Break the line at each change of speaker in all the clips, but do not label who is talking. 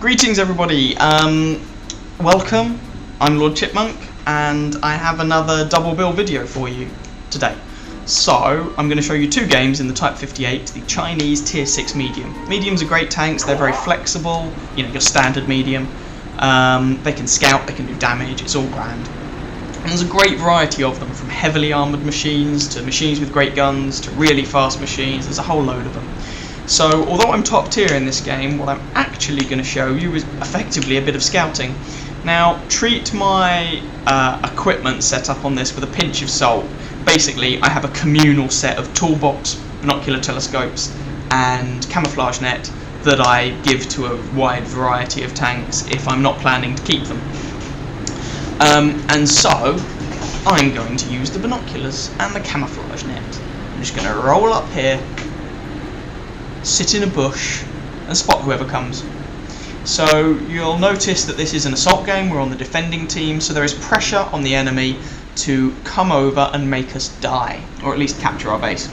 Greetings everybody, welcome, I'm Lord Chipmunk and I have another double bill video for you today. So, I'm going to show you two games in the Type 58, the Chinese Tier 6 medium. Mediums are great tanks, they're very flexible, you know, your standard medium. They can scout, they can do damage, it's all grand. And there's a great variety of them, from heavily armoured machines to machines with great guns to really fast machines, there's a whole load of them. So, although I'm top tier in this game, what I'm actually going to show you is effectively a bit of scouting. Now, treat my equipment set up on this with a pinch of salt. Basically, I have a communal set of toolbox, binocular telescopes, and camouflage net that I give to a wide variety of tanks if I'm not planning to keep them. And so, I'm going to use the binoculars and the camouflage net. I'm just going to roll up here, sit in a bush and spot whoever comes. So you'll notice that this is an assault game, we're on the defending team, so there is pressure on the enemy to come over and make us die, or at least capture our base.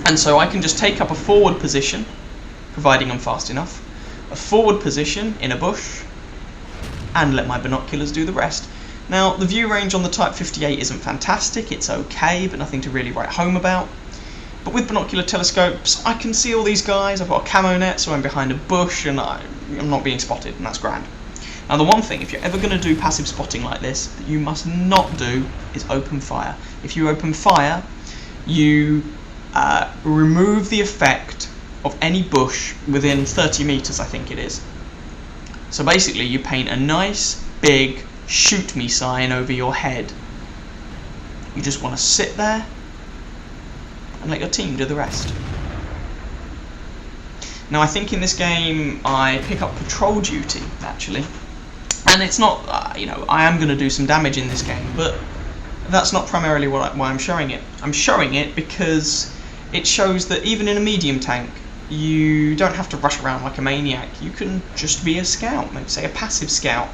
And so I can just take up a forward position, providing I'm fast enough, a forward position in a bush, and let my binoculars do the rest. Now the view range on the Type 58 isn't fantastic, it's okay, but nothing to really write home about. But with binocular telescopes, I can see all these guys. I've got a camo net, so I'm behind a bush, and I'm not being spotted, and that's grand. Now the one thing, if you're ever going to do passive spotting like this, that you must not do is open fire. If you open fire, you remove the effect of any bush within 30 meters, I think it is. So basically, you paint a nice, big, shoot me sign over your head. You just want to sit there and let your team do the rest. Now I think in this game I pick up patrol duty actually, and it's not, you know, I am going to do some damage in this game, but that's not primarily why I'm showing it. I'm showing it because it shows that even in a medium tank you don't have to rush around like a maniac. You can just be a scout, maybe say a passive scout.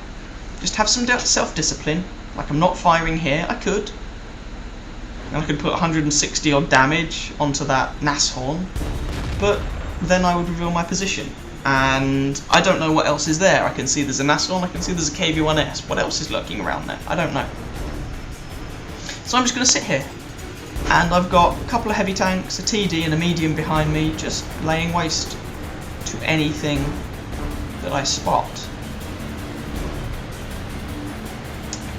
Just have some self-discipline, like I'm not firing here, I could. And I could put 160 odd damage onto that Nashorn, but then I would reveal my position. And I don't know what else is there. I can see there's a Nashorn, I can see there's a KV-1S. What else is lurking around there? I don't know. So I'm just going to sit here. And I've got a couple of heavy tanks, a TD and a medium behind me, just laying waste to anything that I spot.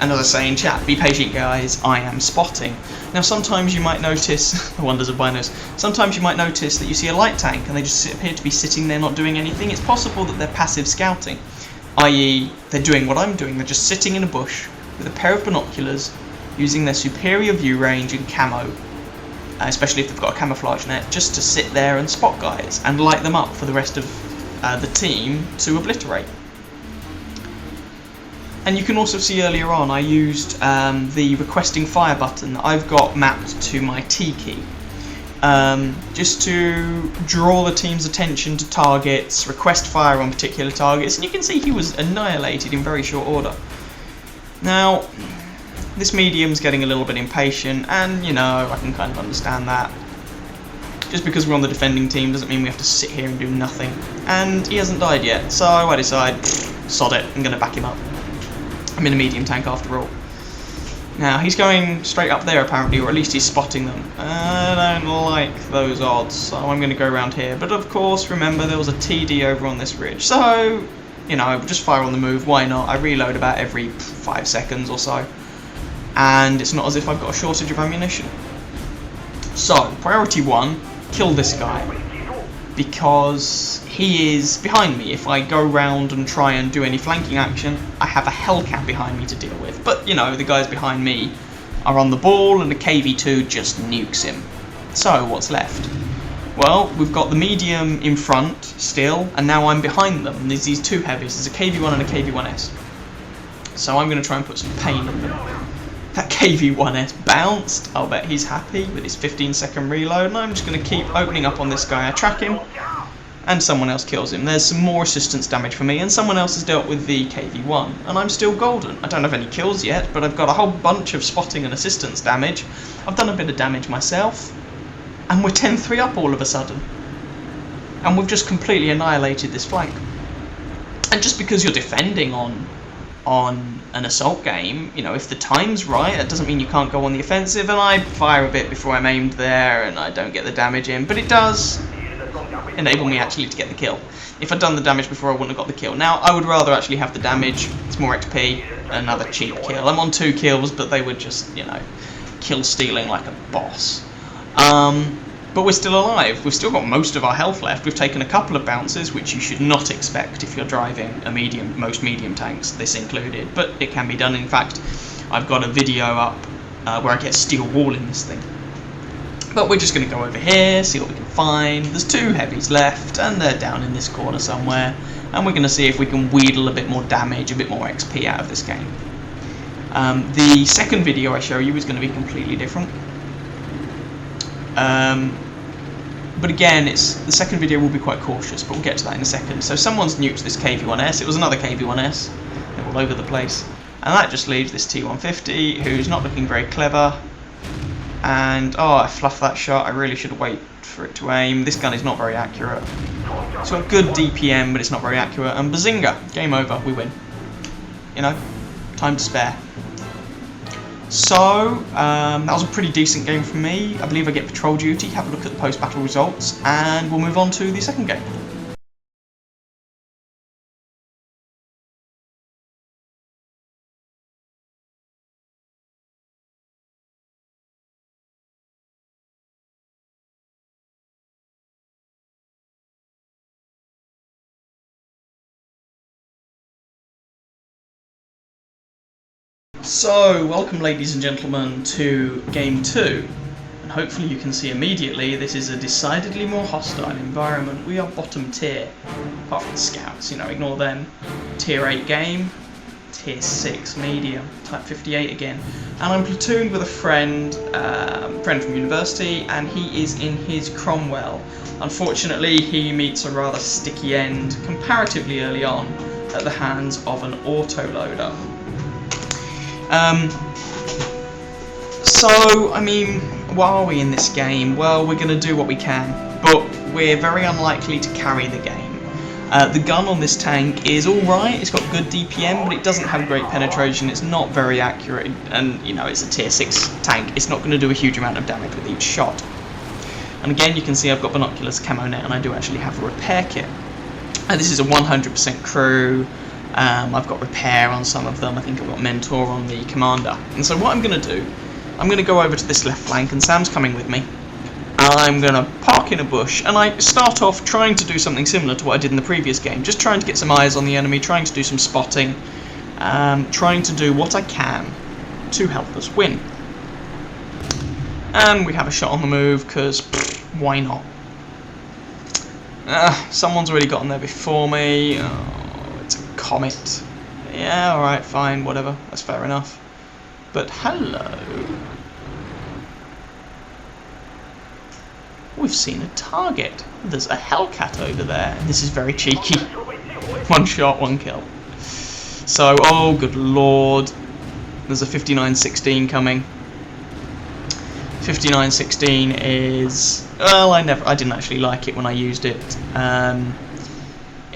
And as I say in chat, be patient guys, I am spotting. Now sometimes you might notice, the wonders of binos, sometimes you might notice that you see a light tank and they just appear to be sitting there not doing anything. It's possible that they're passive scouting, i.e. they're doing what I'm doing, they're just sitting in a bush with a pair of binoculars, using their superior view range and camo, especially if they've got a camouflage net, just to sit there and spot guys and light them up for the rest of the team to obliterate. And you can also see earlier on I used the requesting fire button that I've got mapped to my T key, just to draw the team's attention to targets, request fire on particular targets, and you can see he was annihilated in very short order. Now, this medium's getting a little bit impatient, and you know, I can kind of understand that. Just because we're on the defending team doesn't mean we have to sit here and do nothing. And he hasn't died yet, so I decide, sod it, I'm going to back him up. I'm in a medium tank after all. Now, he's going straight up there apparently, or at least he's spotting them. I don't like those odds, so I'm going to go around here. But of course, remember, there was a TD over on this ridge. So, you know, just fire on the move, why not? I reload about every 5 seconds or so. And it's not as if I've got a shortage of ammunition. So, priority 1, kill this guy. Because he is behind me. If I go round and try and do any flanking action, I have a Hellcat behind me to deal with. But, you know, the guys behind me are on the ball and the KV-2 just nukes him. So, what's left? Well, we've got the medium in front still, and now I'm behind them. And there's these two heavies. There's a KV-1 and a KV-1S. So I'm going to try and put some pain in them. That KV-1S bounced. I'll bet he's happy with his 15-second reload, and I'm just going to keep opening up on this guy. I track him, and someone else kills him. There's some more assistance damage for me, and someone else has dealt with the KV-1, and I'm still golden. I don't have any kills yet, but I've got a whole bunch of spotting and assistance damage. I've done a bit of damage myself, and we're 10-3 up all of a sudden. And we've just completely annihilated this flank. And just because you're defending on an assault game, you know, if the time's right, that doesn't mean you can't go on the offensive. And I fire a bit before I'm aimed there, and I don't get the damage in, but it does enable me actually to get the kill. If I'd done the damage before, I wouldn't have got the kill. Now, I would rather actually have the damage. It's more XP, another cheap kill. I'm on 2 kills, but they were just, you know, kill stealing like a boss. But we're still alive. We've still got most of our health left. We've taken a couple of bounces, which you should not expect if you're driving a most medium tanks, this included. But it can be done. In fact, I've got a video up where I get steel wall in this thing. But we're just going to go over here, see what we can find. There's 2 heavies left, and they're down in this corner somewhere. And we're going to see if we can wheedle a bit more damage, a bit more XP out of this game. The second video I show you is going to be completely different. But again, the second video will be quite cautious, but we'll get to that in a second. So someone's nuked this KV-1S. It was another KV-1S. They're all over the place. And that just leaves this T-150, who's not looking very clever. And, oh, I fluffed that shot. I really should wait for it to aim. This gun is not very accurate. It's got good DPM, but it's not very accurate. And bazinga, game over, we win. You know, time to spare. So, that was a pretty decent game for me. I believe I get patrol duty, have a look at the post-battle results, and we'll move on to the second game. So, welcome ladies and gentlemen to Game 2, and hopefully you can see immediately this is a decidedly more hostile environment. We are bottom tier, apart from the scouts, you know, ignore them. Tier 8 game, Tier 6 medium, Type 58 again. And I'm platooned with a friend from university, and he is in his Cromwell. Unfortunately, he meets a rather sticky end comparatively early on at the hands of an autoloader. So, I mean, why are we in this game? Well, we're going to do what we can, but we're very unlikely to carry the game. The gun on this tank is alright, it's got good DPM, but it doesn't have great penetration, it's not very accurate, and, you know, it's a tier 6 tank. It's not going to do a huge amount of damage with each shot. And again, you can see I've got binoculars, camo net, and I do actually have a repair kit. And this is a 100% crew. I've got repair on some of them. I think I've got mentor on the commander. And so what I'm going to do, I'm going to go over to this left flank, and Sam's coming with me. I'm going to park in a bush, and I start off trying to do something similar to what I did in the previous game. Just trying to get some eyes on the enemy, trying to do some spotting, trying to do what I can to help us win. And we have a shot on the move, because why not? Someone's already gotten there before me. Oh, it's a comet. Yeah, alright, fine, whatever. That's fair enough. But hello. We've seen a target. There's a Hellcat over there. This is very cheeky. One shot, one kill. So, oh good lord. There's a 5916 coming. 5916 is... well, I didn't actually like it when I used it.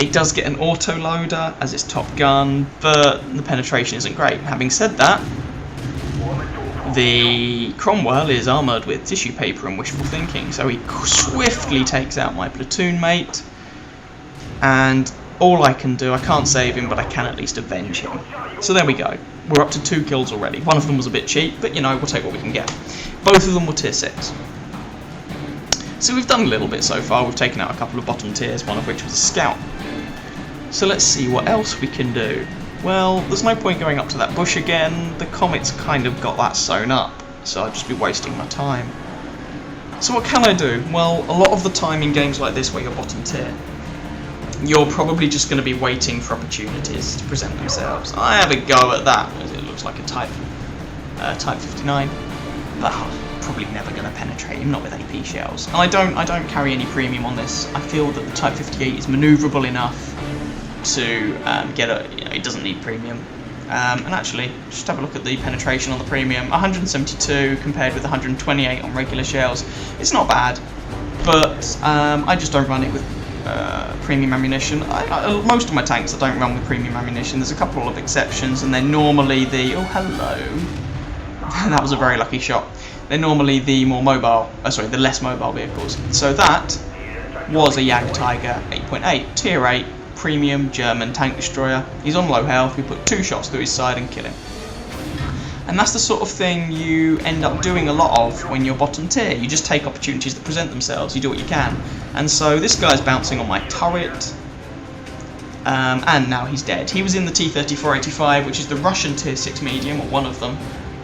It does get an autoloader as its top gun, but the penetration isn't great. Having said that, the Cromwell is armoured with tissue paper and wishful thinking, so he swiftly takes out my platoon mate, and all I can do, I can't save him, but I can at least avenge him. So there we go. We're up to 2 kills already. One of them was a bit cheap, but you know, we'll take what we can get. Both of them were tier 6. So we've done a little bit so far. We've taken out a couple of bottom tiers, one of which was a scout. So let's see what else we can do. Well, there's no point going up to that bush again. The comet's kind of got that sewn up, so I'd just be wasting my time. So what can I do? Well, a lot of the time in games like this where you're bottom tier, you're probably just going to be waiting for opportunities to present themselves. I have a go at that, as it looks like a Type 59. But probably never going to penetrate him, not with AP shells. And I don't carry any premium on this. I feel that the Type 58 is manoeuvrable enough to get a, you know, it doesn't need premium. And actually, just have a look at the penetration on the premium. 172 compared with 128 on regular shells. It's not bad, but I just don't run it with premium ammunition. Most of my tanks I don't run with premium ammunition. There's a couple of exceptions, and they're normally the... Oh, hello. That was a very lucky shot. They're normally the more mobile... sorry, the less mobile vehicles. So that was a Jagdtiger 8.8, Tier 8, premium German tank destroyer. He's on low health. We put 2 shots through his side and kill him. And that's the sort of thing you end up doing a lot of when you're bottom tier. You just take opportunities that present themselves, you do what you can. And so this guy's bouncing on my turret, and now he's dead. He was in the T-34-85, which is the Russian tier 6 medium, or one of them,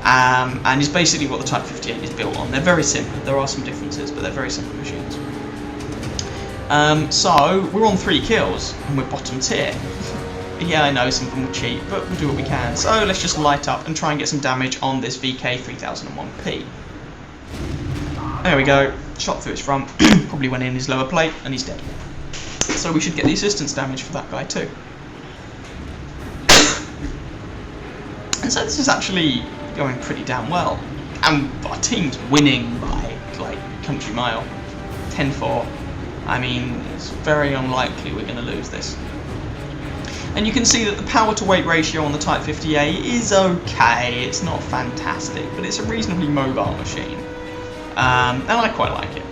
and is basically what the Type 58 is built on. They're very similar, there are some differences, but they're very similar machines. So we're on 3 kills, and we're bottom tier. Yeah, I know some of them were cheap, but we'll do what we can. So let's just light up and try and get some damage on this VK3001P. There we go. Shot through his front. Probably went in his lower plate, and he's dead. So we should get the assistance damage for that guy too. And so this is actually going pretty damn well. And our team's winning by, like, country mile. 10-4. I mean, it's very unlikely we're going to lose this. And you can see that the power to weight ratio on the Type 58 is okay, it's not fantastic, but it's a reasonably mobile machine. And I quite like it.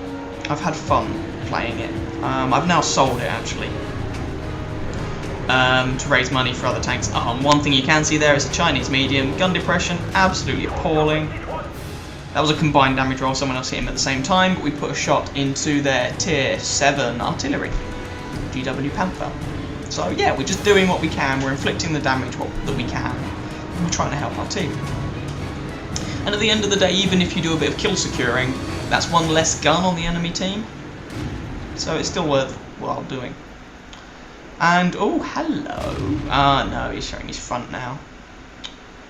I've had fun playing it. I've now sold it actually, to raise money for other tanks. One thing you can see there is a Chinese medium, gun depression, absolutely appalling. That was a combined damage roll, someone else hit him at the same time, but we put a shot into their Tier 7 artillery, GW Panther. So yeah, we're just doing what we can, we're inflicting the damage that we can, and we're trying to help our team. And at the end of the day, even if you do a bit of kill securing, that's one less gun on the enemy team. So it's still worthwhile doing. And, oh, hello. No, he's showing his front now.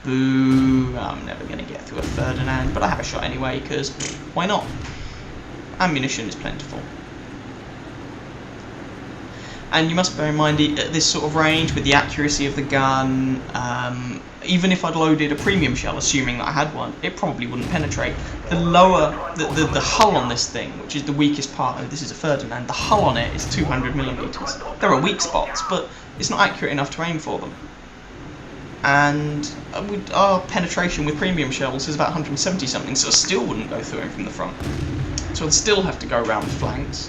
Boo, I'm never going to get through a Ferdinand, but I have a shot anyway, because why not? Ammunition is plentiful. And you must bear in mind, at this sort of range, with the accuracy of the gun, even if I'd loaded a premium shell, assuming that I had one, it probably wouldn't penetrate. The hull on this thing, which is the weakest part, and this is a Ferdinand, the hull on it is 200mm. There are weak spots, but it's not accurate enough to aim for them. And our penetration with premium shells is about 170 something, so I still wouldn't go through him from the front. So I'd still have to go around the flanks,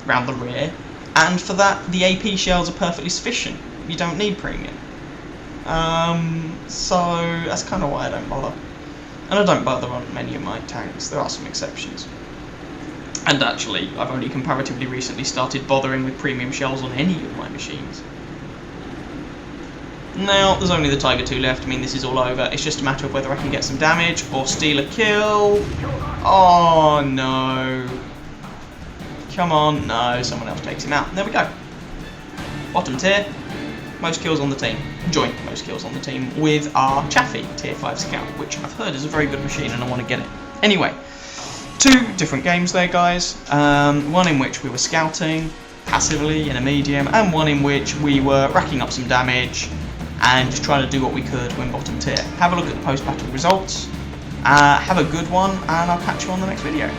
around the rear. And for that, the AP shells are perfectly sufficient. You don't need premium. So that's kind of why I don't bother. And I don't bother on many of my tanks. There are some exceptions. And actually, I've only comparatively recently started bothering with premium shells on any of my machines. Now, there's only the Tiger 2 left. I mean, this is all over. It's just a matter of whether I can get some damage or steal a kill. Oh, no. Come on, no, someone else takes him out. There we go. Bottom tier, most kills on the team. Joint most kills on the team with our Chaffee Tier 5 Scout, which I've heard is a very good machine and I want to get it. Anyway, 2 different games there, guys. One in which we were scouting passively in a medium, and one in which we were racking up some damage and just trying to do what we could when bottom tier. Have a look at the post-battle results. Have a good one, and I'll catch you on the next video.